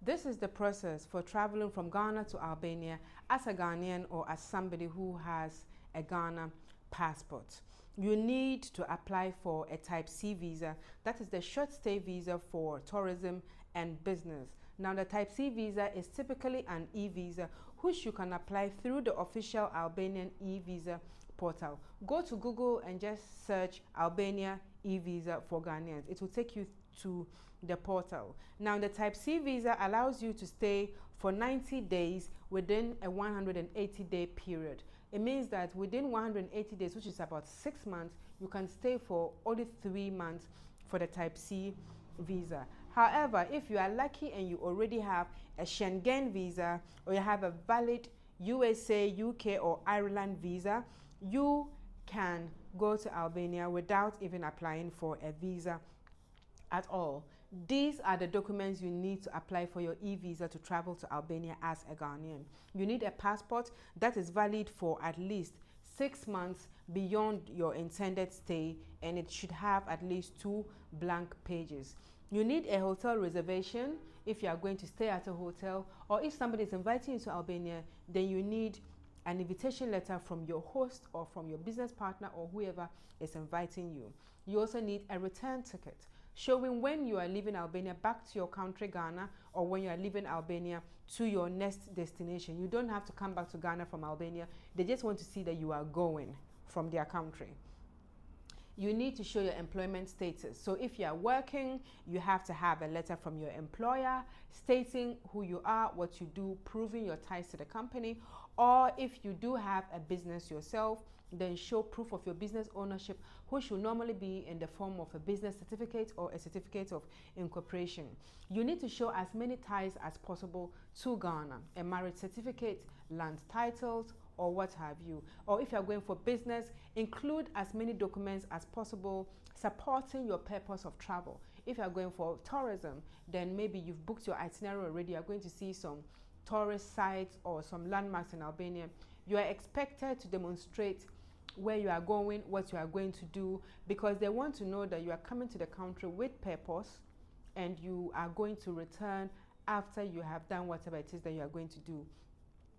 This is the process for traveling from Ghana to Albania as a Ghanaian or as somebody who has a Ghana passport. You need to apply for a type C visa. That is the short stay visa for tourism and business. Now the type C visa is typically an e-visa which you can apply through the official Albanian e-visa portal. Go to Google and just search Albania e-visa for Ghanaians. It will take you to the portal. Now the type C visa allows you to stay for 90 days within a 180-day period. It means that within 180 days, which is about 6 months, you can stay for only 3 months for the type C visa. However, if you are lucky and you already have a Schengen visa or you have a valid USA, UK or Ireland visa, you can go to Albania without even applying for a visa at all. These are the documents you need to apply for your e-visa to travel to Albania as a Ghanaian. You need a passport that is valid for at least 6 months beyond your intended stay, and it should have at least 2 blank pages. You need a hotel reservation if you are going to stay at a hotel, or if somebody is inviting you to Albania, then you need an invitation letter from your host or from your business partner or whoever is inviting you. You also need a return ticket showing when you are leaving Albania back to your country, Ghana, or when you are leaving Albania to your next destination. You don't have to come back to Ghana from Albania. They just want to see that you are going from their country. You need to show your employment status. So if you are working, you have to have a letter from your employer stating who you are, what you do, proving your ties to the company. Or if you do have a business yourself, then show proof of your business ownership, which will normally be in the form of a business certificate or a certificate of incorporation. You need to show as many ties as possible to Ghana, a marriage certificate, land titles, or what have you. Or if you're going for business, include as many documents as possible supporting your purpose of travel. If you're going for tourism, then maybe you've booked your itinerary already, you're going to see some tourist sites or some landmarks in Albania. You are expected to demonstrate where you are going, what you are going to do, because they want to know that you are coming to the country with purpose and you are going to return after you have done whatever it is that you are going to do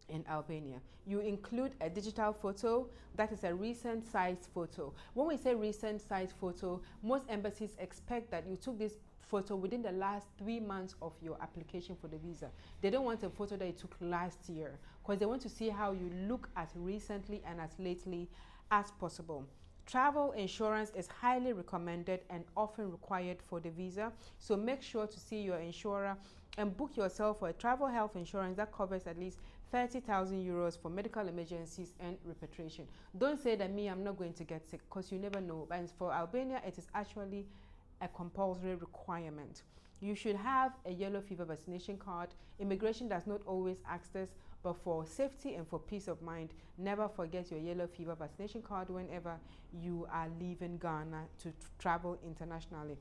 in Albania. You include a digital photo, that is a recent size photo. When we say recent size photo, most embassies expect that you took this photo within the last 3 months of your application for the visa. They don't want a photo that you took last year, because they want to see how you look as recently and as lately as possible. Travel insurance is highly recommended and often required for the visa, so make sure to see your insurer and book yourself for a travel health insurance that covers at least 30,000 euros for medical emergencies and repatriation. Don't say that I'm not going to get sick, because you never know. And for Albania, it is actually a compulsory requirement. You should have a yellow fever vaccination card. Immigration does not always ask this, but for safety and for peace of mind, never forget your yellow fever vaccination card whenever you are leaving Ghana to travel internationally.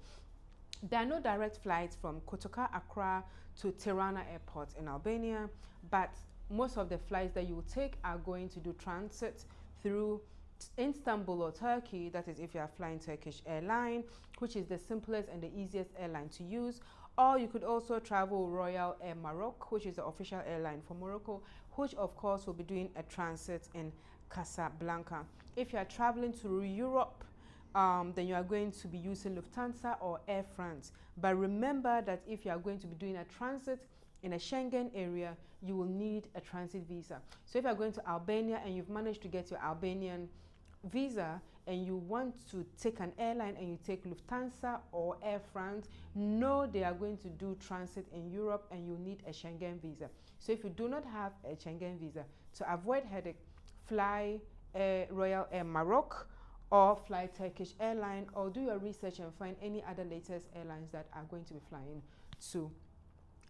There are no direct flights from Kotoka, Accra to Tirana Airport in Albania, but most of the flights that you will take are going to do transit through Istanbul or Turkey. That is if you are flying Turkish airline, which is the simplest and the easiest airline to use. Or you could also travel Royal Air Maroc, which is the official airline for Morocco, which of course will be doing a transit in Casablanca. If you are traveling to Europe, then you are going to be using Lufthansa or Air France. But remember that if you are going to be doing a transit in a Schengen area, you will need a transit visa. So if you're going to Albania and you've managed to get your Albanian visa and you want to take an airline and you take Lufthansa or Air France, know they are going to do transit in Europe and you need a Schengen visa. So if you do not have a Schengen visa, to avoid headache, fly Royal Air Maroc or fly Turkish airline, or do your research and find any other latest airlines that are going to be flying to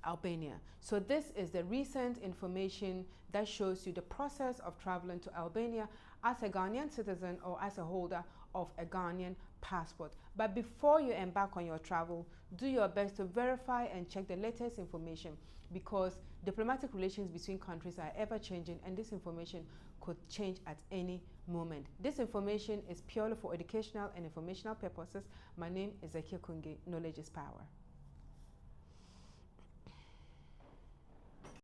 Albania. So this is the recent information that shows you the process of traveling to Albania as a Ghanaian citizen or as a holder of a Ghanaian passport. But before you embark on your travel, do your best to verify and check the latest information, because diplomatic relations between countries are ever changing and this information could change at any moment. This information is purely for educational and informational purposes. My name is Zakia Kunge. Knowledge is power.